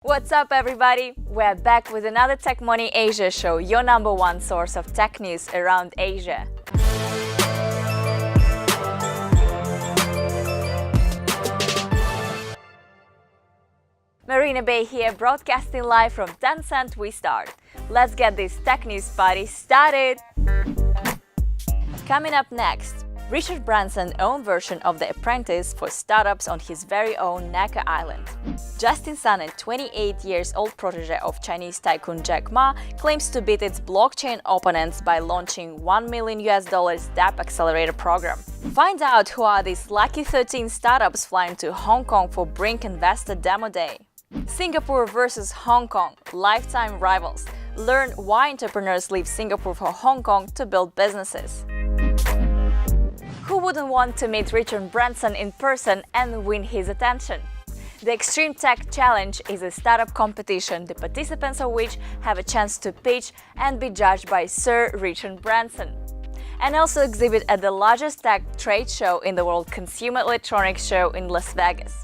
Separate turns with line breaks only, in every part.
What's up, everybody? We're back with another Tech Money Asia show, your number one source of tech news around Asia. Marina Bay here, broadcasting live from Tencent. We start. Let's get this tech news party started. Coming up next, Richard Branson's own version of the Apprentice for startups on his very own Necker Island. Justin Sun, a 28-year-old protege of Chinese tycoon Jack Ma, claims to beat its blockchain opponents by launching $1 million DApp Accelerator program. Find out who are these lucky 13 startups flying to Hong Kong for Brinc Investor Demo Day. Singapore versus Hong Kong, lifetime rivals. Learn why entrepreneurs leave Singapore for Hong Kong to build businesses. Who wouldn't want to meet Richard Branson in person and win his attention? The Extreme Tech Challenge is a startup competition, the participants of which have a chance to pitch and be judged by Sir Richard Branson, and also exhibit at the largest tech trade show in the world, Consumer Electronics Show in Las Vegas.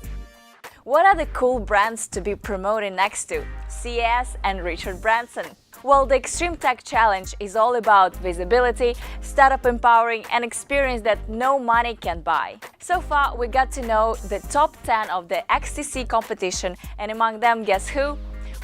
What are the cool brands to be promoting next to CES and Richard Branson? Well, the Extreme Tech Challenge is all about visibility, startup empowering, and experience that no money can buy. So far, we got to know the top 10 of the XTC competition, and among them, guess who?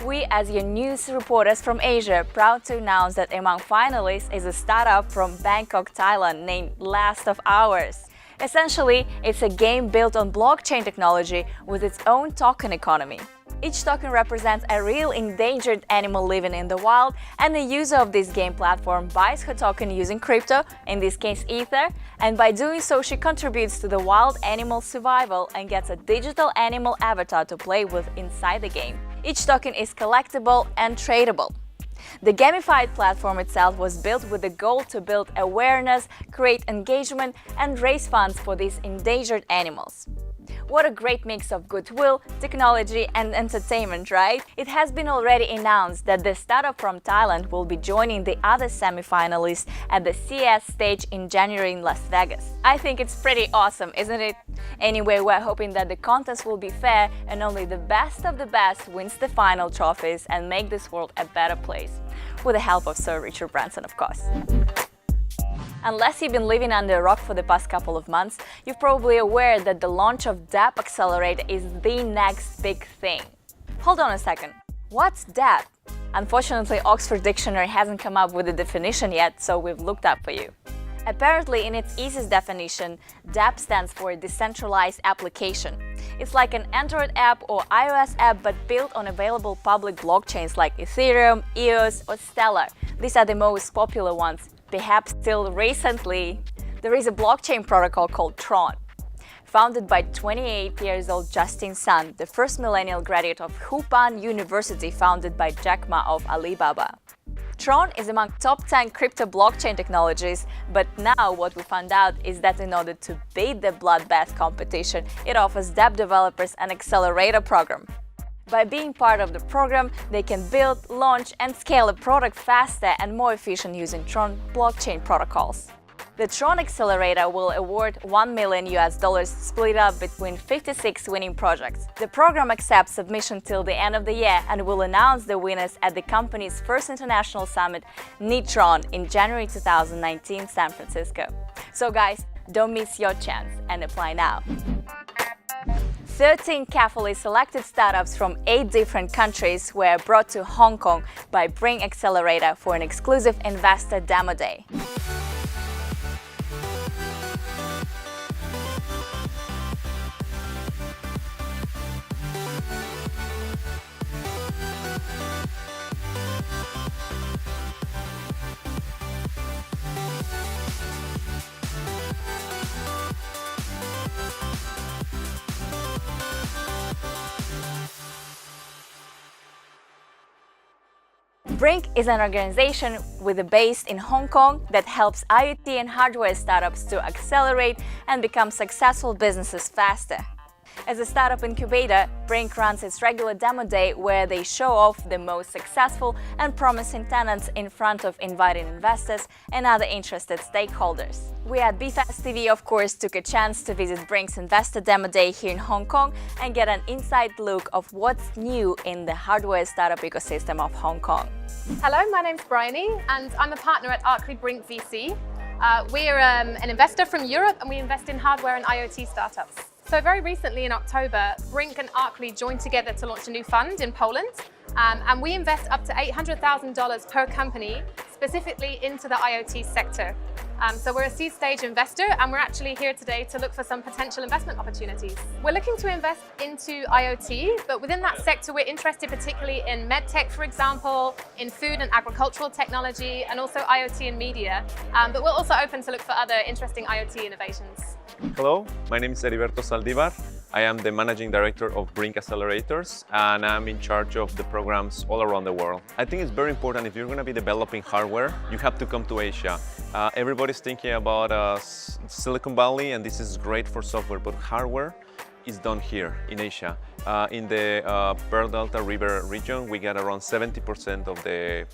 We, as your news reporters from Asia, proud to announce that among finalists is a startup from Bangkok, Thailand, named Last of Hours. Essentially, it's a game built on blockchain technology with its own token economy. Each token represents a real endangered animal living in the wild, and the user of this game platform buys her token using crypto, in this case Ether, and by doing so she contributes to the wild animal survival and gets a digital animal avatar to play with inside the game. Each token is collectible and tradable. The gamified platform itself was built with the goal to build awareness, create engagement, and raise funds for these endangered animals. What a great mix of goodwill, technology, and entertainment, right? It has been already announced that the startup from Thailand will be joining the other semi-finalists at the CES stage in January in Las Vegas. I think it's pretty awesome, isn't it? Anyway, we're hoping that the contest will be fair and only the best of the best wins the final trophies and make this world a better place. With the help of Sir Richard Branson, of course. Unless you've been living under a rock for the past couple of months, you're probably aware that the launch of DApp Accelerator is the next big thing. Hold on a second. What's DApp? Unfortunately, Oxford Dictionary hasn't come up with a definition yet, so we've looked up for you. Apparently, in its easiest definition, DApp stands for Decentralized Application. It's like an Android app or iOS app but built on available public blockchains like Ethereum, EOS or Stellar. These are the most popular ones. Perhaps still recently, there is a blockchain protocol called Tron, founded by 28-year-old Justin Sun, the first millennial graduate of Hupan University, founded by Jack Ma of Alibaba. Tron is among top 10 crypto blockchain technologies, but now what we found out is that in order to beat the bloodbath competition, it offers DApp developers an accelerator program. By being part of the program, they can build, launch, and scale a product faster and more efficient using Tron blockchain protocols. The Tron Accelerator will award $1 million split up between 56 winning projects. The program accepts submission till the end of the year and will announce the winners at the company's first international summit, NITron, in January 2019, San Francisco. So guys, don't miss your chance and apply now. 13 carefully selected startups from 8 different countries were brought to Hong Kong by Brinc Accelerator for an exclusive investor demo day. Brinc is an organization with a base in Hong Kong that helps IoT and hardware startups to accelerate and become successful businesses faster. As a startup incubator, Brinc runs its regular demo day where they show off the most successful and promising tenants in front of invited investors and other interested stakeholders. We at BFast TV, of course, took a chance to visit Brinc's Investor Demo Day here in Hong Kong and get an inside look of what's new in the hardware startup ecosystem of Hong Kong.
Hello, my name's Bryony and I'm a partner at Brinc VC. We're an investor from Europe and we invest in hardware and IoT startups. So very recently in October, Brinc and Arcly joined together to launch a new fund in Poland. And we invest up to $800,000 per company specifically into the IoT sector. So we're a seed stage investor and we're actually here today to look for some potential investment opportunities. We're looking to invest into IoT, but within that sector we're interested particularly in medtech, for example, in food and agricultural technology, and also IoT and media. But we're also open to look for other interesting IoT innovations.
Hello, my name is Heriberto Saldivar. I am the Managing Director of DApp Accelerators and I'm in charge of the programs all around the world. I think it's very important if you're going to be developing hardware, you have to come to Asia. Everybody's thinking about Silicon Valley and this is great for software, but hardware is done here in Asia. In the Pearl Delta River region, we get around 70% of the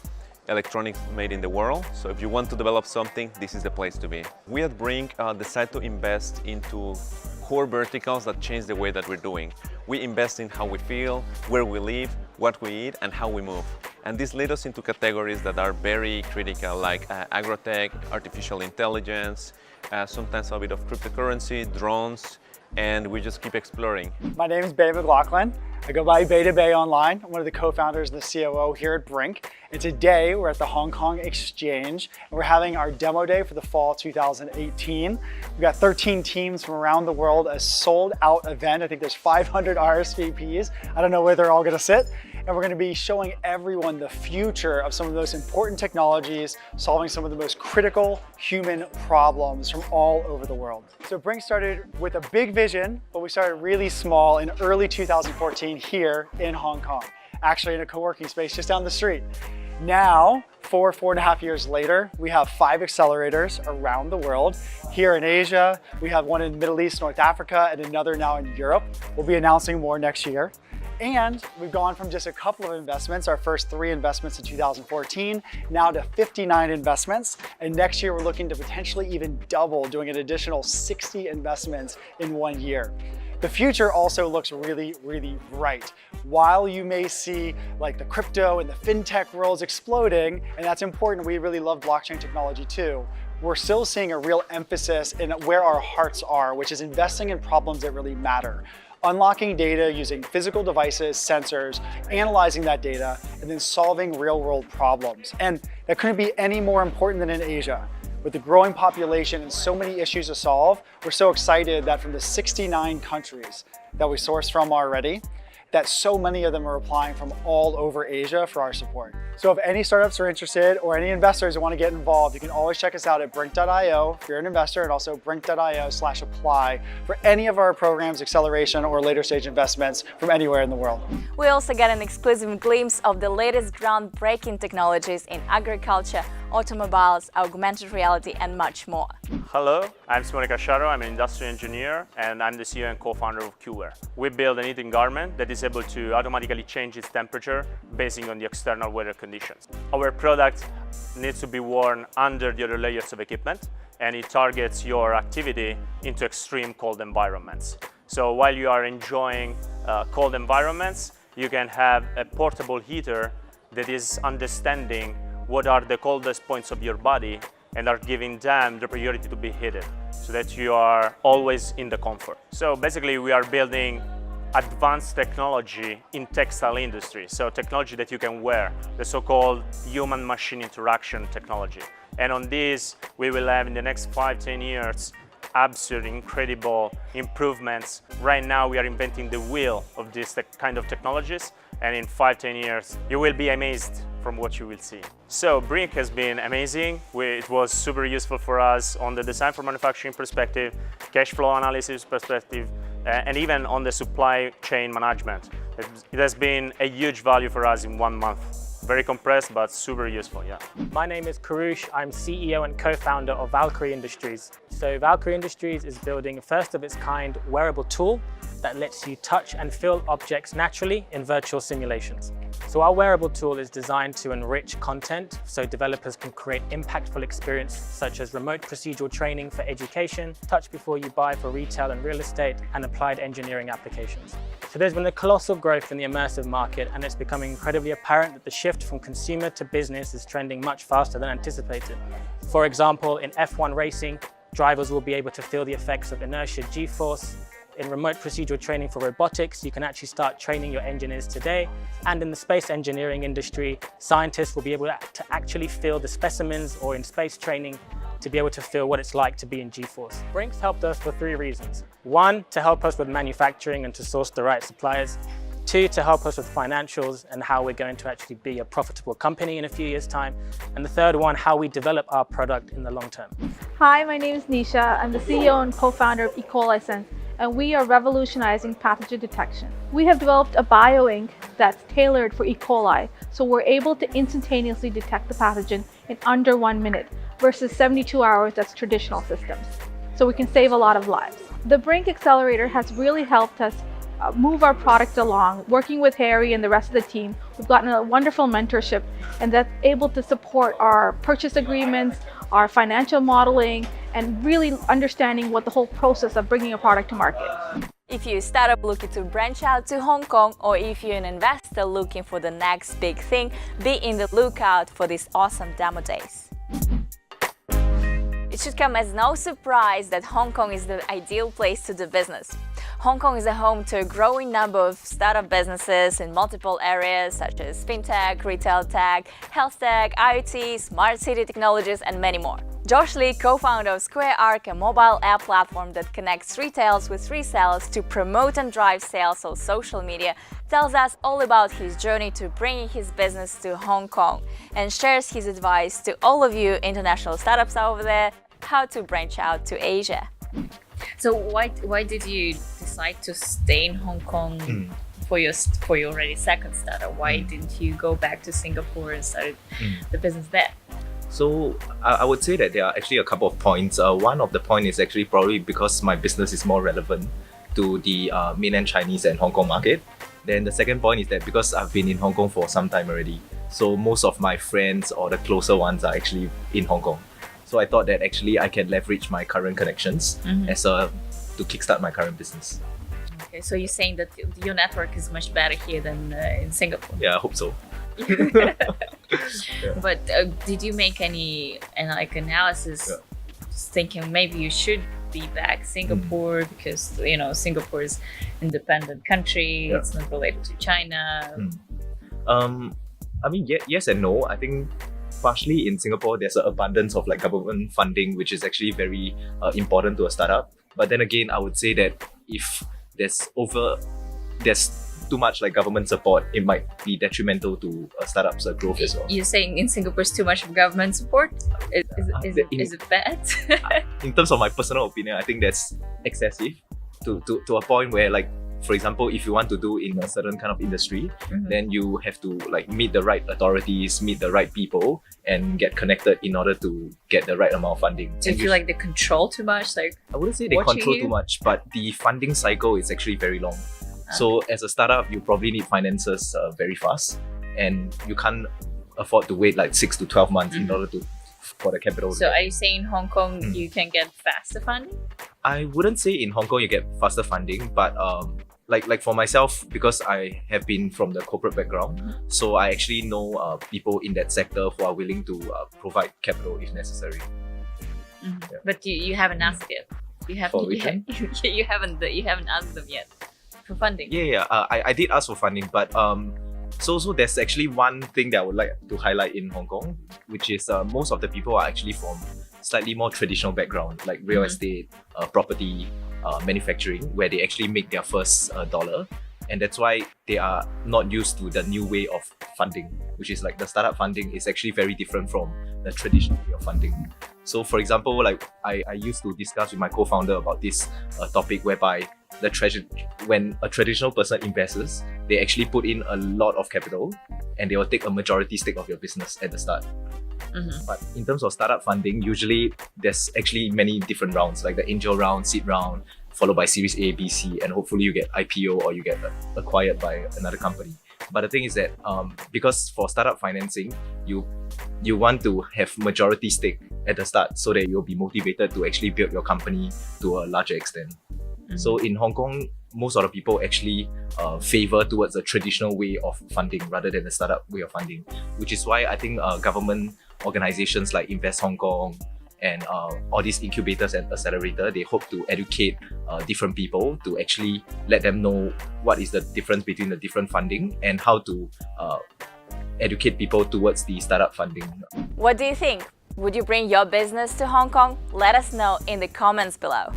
electronics made in the world. So if you want to develop something, this is the place to be. We at Brinc decide to invest into core verticals that change the way that we're doing. We invest in how we feel, where we live, what we eat, and how we move. And this leads us into categories that are very critical, like agrotech, artificial intelligence, sometimes a bit of cryptocurrency, drones, and we just keep exploring.
My name is Bay McLaughlin. I go by Bay to Bay online. I'm one of the co-founders and the COO here at Brinc. And today we're at the Hong Kong Exchange and we're having our demo day for the fall 2018. We've got 13 teams from around the world, a sold out event. I think there's 500 RSVPs. I don't know where they're all gonna sit. And we're going to be showing everyone the future of some of the most important technologies, solving some of the most critical human problems from all over the world. So Brinc started with a big vision, but we started really small in early 2014 here in Hong Kong, actually in a co-working space just down the street. Now, 4.5 years later, we have 5 accelerators around the world. Here in Asia, we have one in the Middle East, North Africa, and another now in Europe. We'll be announcing more next year. And we've gone from just a couple of investments, our first 3 investments in 2014, now to 59 investments. And next year, we're looking to potentially even double, doing an additional 60 investments in 1 year. The future also looks really, really bright. While you may see like the crypto and the fintech worlds exploding, and that's important, we really love blockchain technology too, we're still seeing a real emphasis in where our hearts are, which is investing in problems that really matter. Unlocking data using physical devices, sensors, analyzing that data, and then solving real-world problems. And that couldn't be any more important than in Asia. With the growing population and so many issues to solve, we're so excited that from the 69 countries that we source from already, that so many of them are applying from all over Asia for our support. So if any startups are interested or any investors that want to get involved, you can always check us out at brinc.io if you're an investor, and also brinc.io/apply for any of our programs, acceleration, or later stage investments from anywhere in the world.
We also get an exclusive glimpse of the latest groundbreaking technologies in agriculture, automobiles, augmented reality, and much more.
Hello, I'm Simone Casciaro. I'm an industrial engineer and I'm the CEO and co-founder of QWare. We build an eating garment that is able to automatically change its temperature based on the external weather conditions. Our product needs to be worn under the other layers of equipment and it targets your activity into extreme cold environments. So while you are enjoying cold environments, you can have a portable heater that is understanding what are the coldest points of your body and are giving them the priority to be heated so that you are always in the comfort. So basically we are building advanced technology in textile industry, so technology that you can wear, the so-called human-machine interaction technology. And on this, we will have in the next 5-10 years absolutely incredible improvements. Right now, we are inventing the wheel of this kind of technologies, and in 5-10 years, you will be amazed from what you will see. So Brinc has been amazing. It was super useful for us on the design for manufacturing perspective, cash flow analysis perspective, and even on the supply chain management. It has been a huge value for us in 1 month. Very compressed, but super useful, yeah.
My name is Karush. I'm CEO and co-founder of Valkyrie Industries. So Valkyrie Industries is building a first of its kind wearable tool that lets you touch and feel objects naturally in virtual simulations. So our wearable tool is designed to enrich content so developers can create impactful experiences such as remote procedural training for education, touch before you buy for retail and real estate, and applied engineering applications. So there's been a colossal growth in the immersive market, and it's becoming incredibly apparent that the shift from consumer to business is trending much faster than anticipated. For example, in F1 racing, drivers will be able to feel the effects of inertia G-force. In remote procedural training for robotics, you can actually start training your engineers today. And in the space engineering industry, scientists will be able to actually feel the specimens, or in space training, to be able to feel what it's like to be in G-force. Brinc's helped us for 3 reasons. 1, to help us with manufacturing and to source the right suppliers. 2, to help us with financials and how we're going to actually be a profitable company in a few years' time. And the third one, how we develop our product in the long term.
Hi, my name is NISHA. I'm the CEO and co-founder of E. coli Sense, and we are revolutionizing pathogen detection. We have developed a bioink that's tailored for E. coli, so we're able to instantaneously detect the pathogen in under 1 minute versus 72 hours that's traditional systems. So we can save a lot of lives. The Brinc Accelerator has really helped us move our product along. Working with Harry and the rest of the team, we've gotten a wonderful mentorship, and that's able to support our purchase agreements, our financial modeling, and really understanding what the whole process of bringing a product to market.
If you're a startup looking to branch out to Hong Kong, or if you're an investor looking for the next big thing, be in the lookout for these awesome demo days. It should come as no surprise that Hong Kong is the ideal place to do business. Hong Kong is a home to a growing number of startup businesses in multiple areas such as fintech, retail tech, health tech, IoT, smart city technologies, and many more. Josh Lee, co-founder of SquareArc, a mobile app platform that connects retailers with resellers to promote and drive sales on social media, tells us all about his journey to bringing his business to Hong Kong and shares his advice to all of you international startups over there how to branch out to Asia.
So why did you decide to stay in Hong Kong for your already second startup? Why didn't you go back to Singapore and start the business there?
So I would say that there are actually a couple of points. One of the point is actually probably because my business is more relevant to the mainland Chinese and Hong Kong market. Then the second point is that because I've been in Hong Kong for some time already, so most of my friends or the closer ones are actually in Hong Kong. So I thought that actually I can leverage my current connections to kickstart my current business.
Okay, so you're saying that your network is much better here than in Singapore?
Yeah, I hope so.
But did you make any analysis thinking maybe you should be back Singapore because Singapore is independent country, it's not related to China?
I mean, yes and no. I think partially in Singapore there's an abundance of government funding, which is actually very important to a startup. But then again, I would say that if there's too much government support, it might be detrimental to a startup's growth as well.
You're saying in Singapore is too much of government support? Is it bad?
In terms of my personal opinion, I think that's excessive to a point where, for example, if you want to do in a certain kind of industry, then you have to meet the right authorities, meet the right people, and get connected in order to get the right amount of funding.
Do you feel like they control too much?
I wouldn't say they control too much, but the funding cycle is actually very long. So as a startup, you probably need finances very fast, and you can't afford to wait 6 to 12 months in order for the capital.
So are you saying in Hong Kong you can get faster funding?
I wouldn't say in Hong Kong you get faster funding, but like for myself, because I have been from the corporate background, so I actually know people in that sector who are willing to provide capital if necessary.
But you haven't asked yet. You haven't asked them yet for funding.
I did ask for funding, but so there's actually one thing that I would like to highlight in Hong Kong, which is most of the people are actually from slightly more traditional background, like real estate, property, manufacturing, where they actually make their first dollar. And that's why they are not used to the new way of funding, which is the startup funding is actually very different from the traditional way of funding. So for example, I used to discuss with my co-founder about this topic whereby when a traditional person invests, they actually put in a lot of capital and they will take a majority stake of your business at the start. But in terms of startup funding, usually there's actually many different rounds, like the angel round, seed round, followed by Series A, B, C, and hopefully you get IPO or you get acquired by another company. But the thing is that because for startup financing, you want to have majority stake at the start so that you'll be motivated to actually build your company to a larger extent. So in Hong Kong, most of the people actually favor towards a traditional way of funding rather than the startup way of funding, which is why I think government organizations like Invest Hong Kong and all these incubators and accelerator, they hope to educate different people to actually let them know what is the difference between the different funding and how to educate people towards the startup funding.
What do you think? Would you bring your business to Hong Kong? Let us know in the comments below.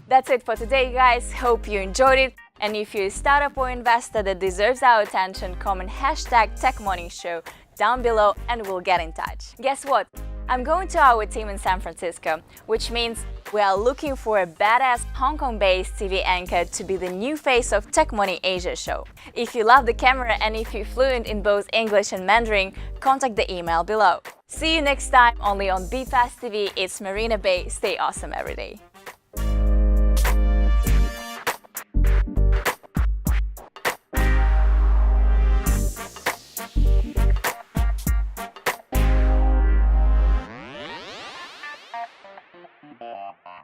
That's it for today, guys. Hope you enjoyed it. And if you're a startup or investor that deserves our attention, comment #TechMorningShow down below and we'll get in touch. Guess what? I'm going to our team in San Francisco, which means we are looking for a badass Hong Kong-based TV anchor to be the new face of Tech Morning Asia show. If you love the camera and if you're fluent in both English and Mandarin, contact the email below. See you next time only on Be Fast TV. It's Marina Bay. Stay awesome every day.
Bye.